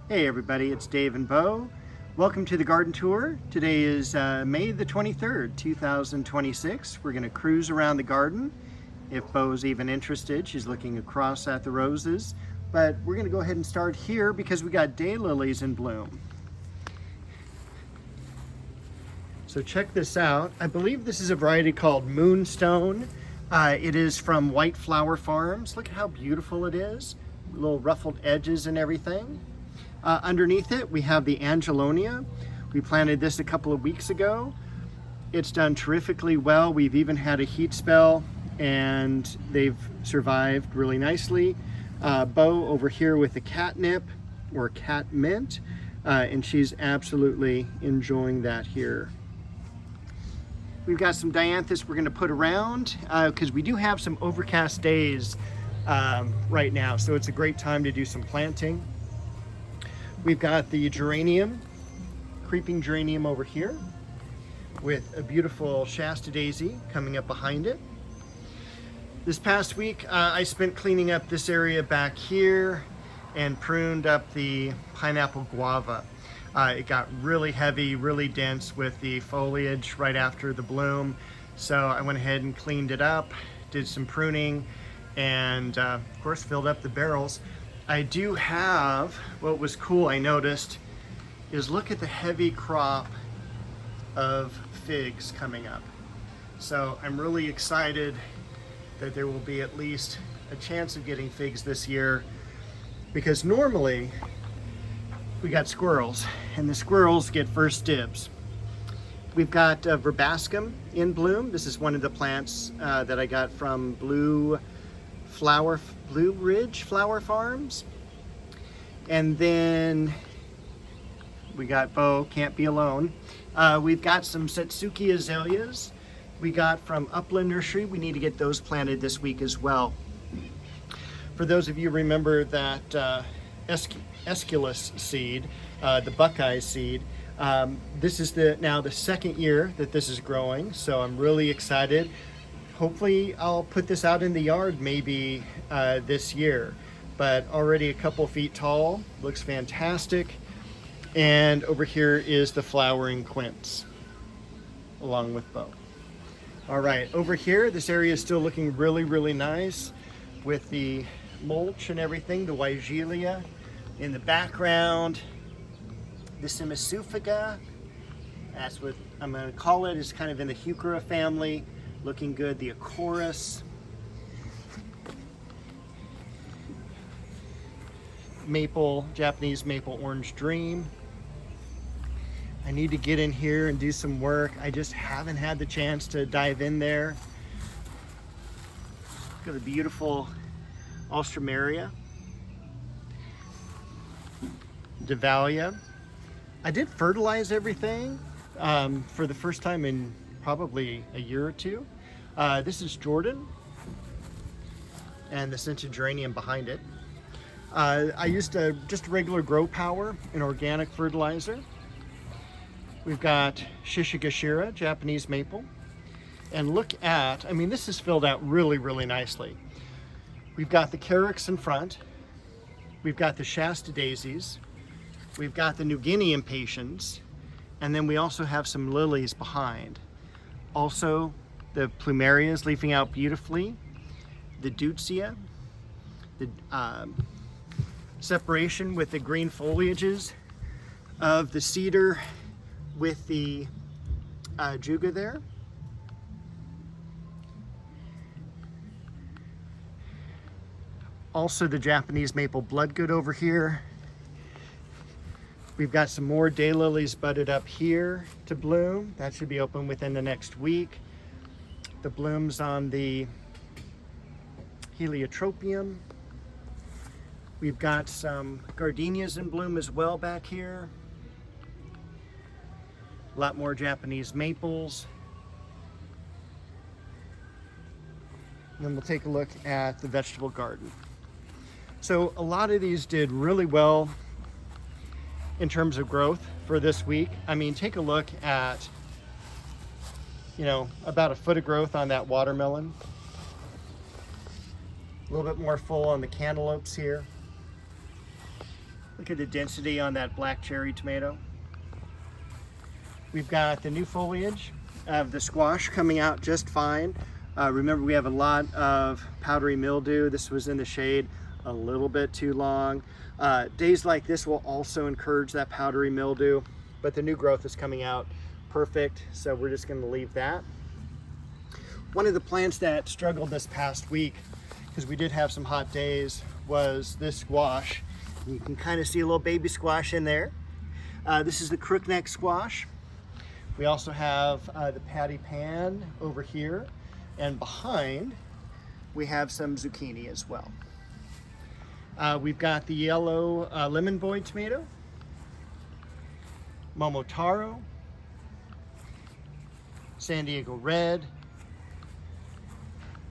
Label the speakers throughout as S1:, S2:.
S1: Hey everybody, it's Dave and Bo. Welcome to the garden tour. Today is May the 23rd, 2026. We're going to cruise around the garden. If Bo's even interested, she's looking across at the roses. But we're going to go ahead and start here because we got daylilies in bloom. So check this out. I believe this is a variety called Moonstone. It is from White Flower Farms. Look at how beautiful it is. Little ruffled edges and everything. Underneath it, we have the Angelonia. We planted this a couple of weeks ago. It's done terrifically well. We've even had a heat spell and they've survived really nicely. Bo over here with the catnip or cat mint, and she's absolutely enjoying that here. We've got some dianthus we're gonna put around because we do have some overcast days right now, so it's a great time to do some planting. We've got the geranium, creeping geranium over here with a beautiful Shasta daisy coming up behind it. This past week, I spent cleaning up this area back here and pruned up the Pineapple Guava. It got really heavy, really dense with the foliage right after the bloom. So I went ahead and cleaned it up, did some pruning, and of course filled up the barrels. I do have, what was cool I noticed, is look at the heavy crop of figs coming up. So I'm really excited that there will be at least a chance of getting figs this year, because normally we got squirrels and the squirrels get first dibs. We've got verbascum in bloom. This is one of the plants that I got from Blue Ridge Flower Farms. And then we got Bo, can't be alone. We've got some Setsuki azaleas we got from Upland Nursery. We need to get those planted this week as well. For those of you who remember that Aesculus seed, the Buckeye seed, this is now the second year that this is growing, so I'm really excited. Hopefully I'll put this out in the yard maybe this year, but already a couple feet tall, looks fantastic. And over here is the flowering quince along with Bo. All right, over here, this area is still looking really, really nice with the mulch and everything, the Weigelia in the background. The Simisophaga, that's what I'm gonna call it, is kind of in the Heuchera family. Looking good. The Acorus, maple, Japanese maple orange dream. I need to get in here and do some work. I just haven't had the chance to dive in there. Look at the beautiful Alstroemeria, Devalia. I did fertilize everything for the first time in probably a year or two. This is Jordan and the scented geranium behind it. I used just regular Grow Power, an organic fertilizer. We've got Shishigashira, Japanese maple. And look at, I mean, this is filled out really, really nicely. We've got the carex in front. We've got the Shasta daisies. We've got the New Guinea impatiens. And then we also have some lilies behind. Also, the plumerias leafing out beautifully, the deutzia, the separation with the green foliages of the cedar with the juga there. Also the Japanese maple bloodgood over here. We've got some more daylilies budded up here to bloom. That should be open within the next week. The blooms on the heliotropium. We've got some gardenias in bloom as well back here. A lot more Japanese maples. And then we'll take a look at the vegetable garden. So a lot of these did really well in terms of growth for this week. I mean, take a look at, about a foot of growth on that watermelon. A little bit more full on the cantaloupes here. Look at the density on that black cherry tomato. We've got the new foliage of the squash coming out just fine. Remember, we have a lot of powdery mildew. This was in the shade a little bit too long. Days like this will also encourage that powdery mildew, but the new growth is coming out perfect, so we're just going to leave that. One of the plants that struggled this past week, because we did have some hot days, was this squash. You can kind of see a little baby squash in there. This is the crookneck squash. We also have the patty pan over here, and behind we have some zucchini as well. We've got the yellow lemon boy tomato, momotaro, San Diego red,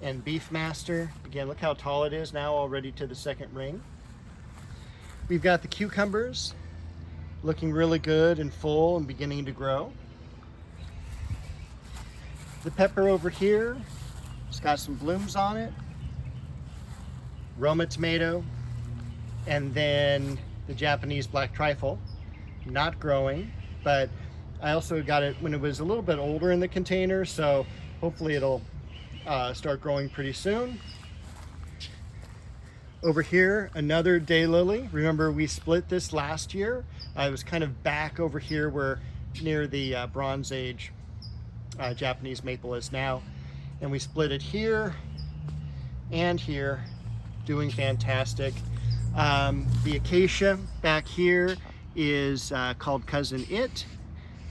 S1: and beefmaster. Again, look how tall it is now, already to the second ring. We've got the cucumbers looking really good and full and beginning to grow. The pepper over here, it's got some blooms on it. Roma tomato, and then the Japanese black trifle, not growing, but I also got it when it was a little bit older in the container, so hopefully it'll start growing pretty soon. Over here, another daylily. Remember, we split this last year. I was kind of back over here where near the Bronze Age Japanese maple is now, and we split it here and here, doing fantastic. The acacia back here is called Cousin It.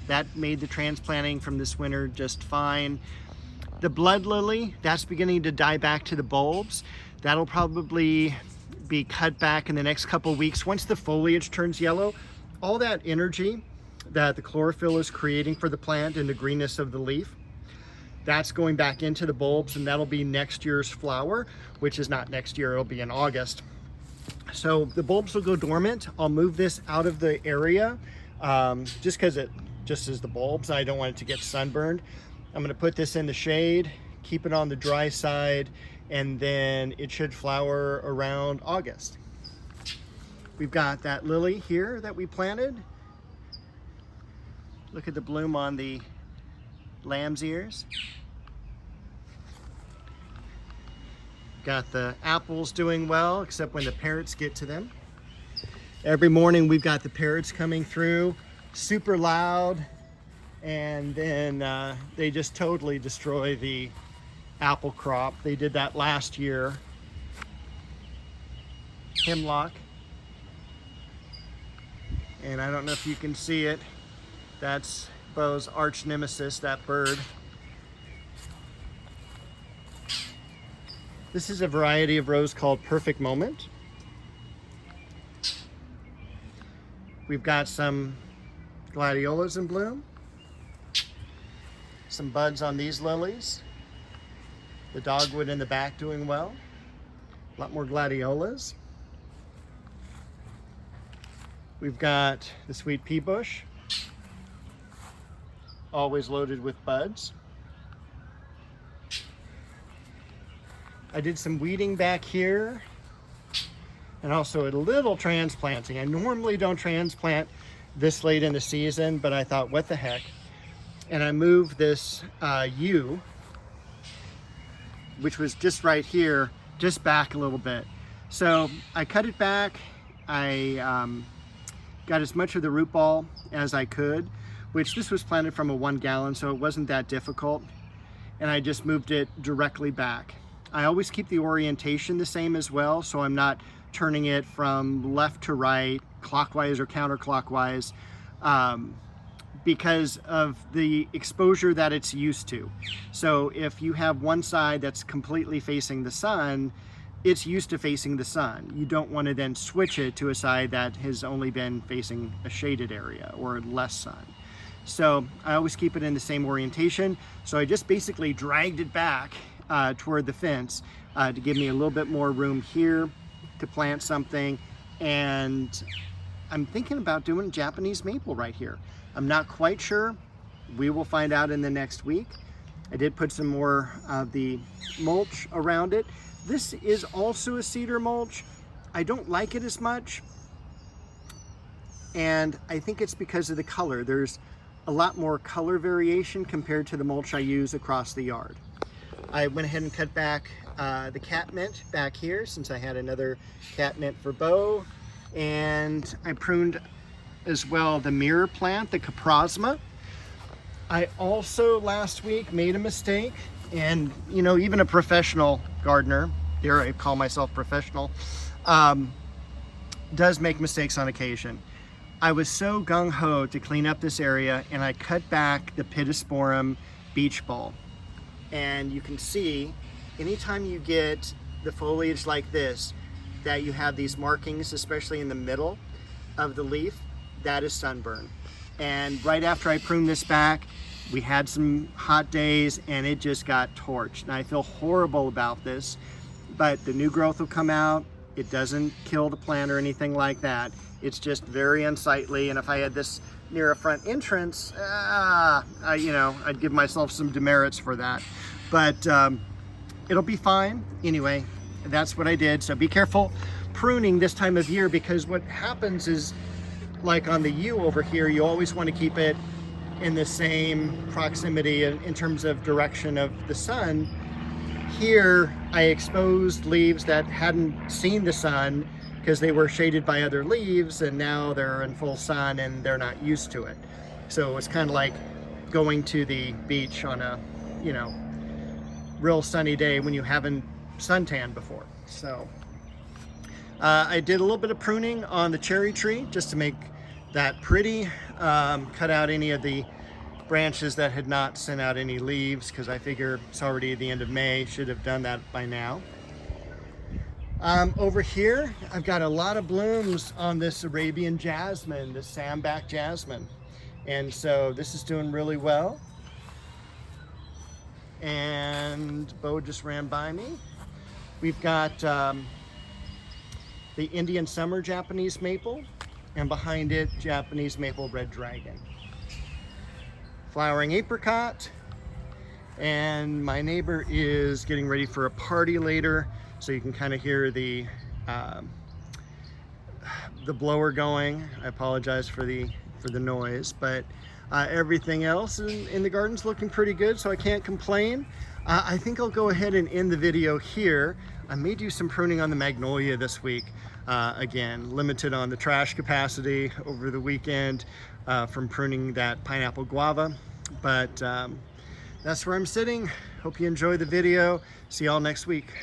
S1: That made the transplanting from this winter just fine. The blood lily, that's beginning to die back to the bulbs. That'll probably be cut back in the next couple weeks. Once the foliage turns yellow, all that energy that the chlorophyll is creating for the plant and the greenness of the leaf, that's going back into the bulbs, and that'll be next year's flower, which is not next year, it'll be in August. So the bulbs will go dormant. I'll move this out of the area just because it just is the bulbs. I don't want it to get sunburned. I'm going to put this in the shade, keep it on the dry side, and then it should flower around August. We've got that lily here that we planted. Look at the bloom on the lamb's ears. Got the apples doing well, except when the parrots get to them. Every morning we've got the parrots coming through, super loud, and then they just totally destroy the apple crop. They did that last year. Hemlock. And I don't know if you can see it. That's Bo's arch nemesis, that bird. This is a variety of rose called Perfect Moment. We've got some gladiolas in bloom. Some buds on these lilies. The dogwood in the back doing well. A lot more gladiolas. We've got the sweet pea bush, always loaded with buds. I did some weeding back here and also a little transplanting. I normally don't transplant this late in the season, but I thought, what the heck? And I moved this yew, which was just right here, just back a little bit. So I cut it back. I got as much of the root ball as I could, which this was planted from a 1 gallon, so it wasn't that difficult. And I just moved it directly back. I always keep the orientation the same as well, so I'm not turning it from left to right, clockwise or counterclockwise, because of the exposure that it's used to. So if you have one side that's completely facing the sun, it's used to facing the sun. You don't want to then switch it to a side that has only been facing a shaded area or less sun. So I always keep it in the same orientation. So I just basically dragged it back toward the fence to give me a little bit more room here to plant something. And I'm thinking about doing Japanese maple right here. I'm not quite sure. We will find out in the next week. I did put some more of the mulch around it. This is also a cedar mulch. I don't like it as much. and I think it's because of the color. There's a lot more color variation compared to the mulch I use across the yard. I went ahead and cut back the catmint back here since I had another catmint for Bo, and I pruned as well the mirror plant, the caprasma. I also last week made a mistake, and you know, even a professional gardener, dare I call myself professional, does make mistakes on occasion. I was so gung-ho to clean up this area, and I cut back the Pittosporum beach ball. And you can see, anytime you get the foliage like this, that you have these markings, especially in the middle of the leaf, that is sunburn. And right after I pruned this back, we had some hot days and it just got torched. And I feel horrible about this, but the new growth will come out. It doesn't kill the plant or anything like that. It's just very unsightly, and if I had this near a front entrance, you know, I'd give myself some demerits for that. But it'll be fine. Anyway, that's what I did. So be careful pruning this time of year, because what happens is, like on the U over here, you always want to keep it in the same proximity in terms of direction of the sun. Here, I exposed leaves that hadn't seen the sun because they were shaded by other leaves, and now they're in full sun and they're not used to it. So it's kind of like going to the beach on a, you know, real sunny day when you haven't suntanned before. So I did a little bit of pruning on the cherry tree just to make that pretty, cut out any of the branches that had not sent out any leaves, because I figure it's already the end of May, should have done that by now. Over here, I've got a lot of blooms on this Arabian jasmine, this sambac jasmine. And so this is doing really well. And Bo just ran by me. We've got the Indian summer Japanese maple, and behind it, Japanese maple red dragon. Flowering apricot, and my neighbor is getting ready for a party later, so you can kind of hear the blower going. I apologize for the noise, but everything else in the garden's looking pretty good, so I can't complain. I think I'll go ahead and end the video here. I may do some pruning on the magnolia this week. Again, limited on the trash capacity over the weekend from pruning that pineapple guava, but that's where I'm sitting. Hope you enjoy the video. See y'all next week.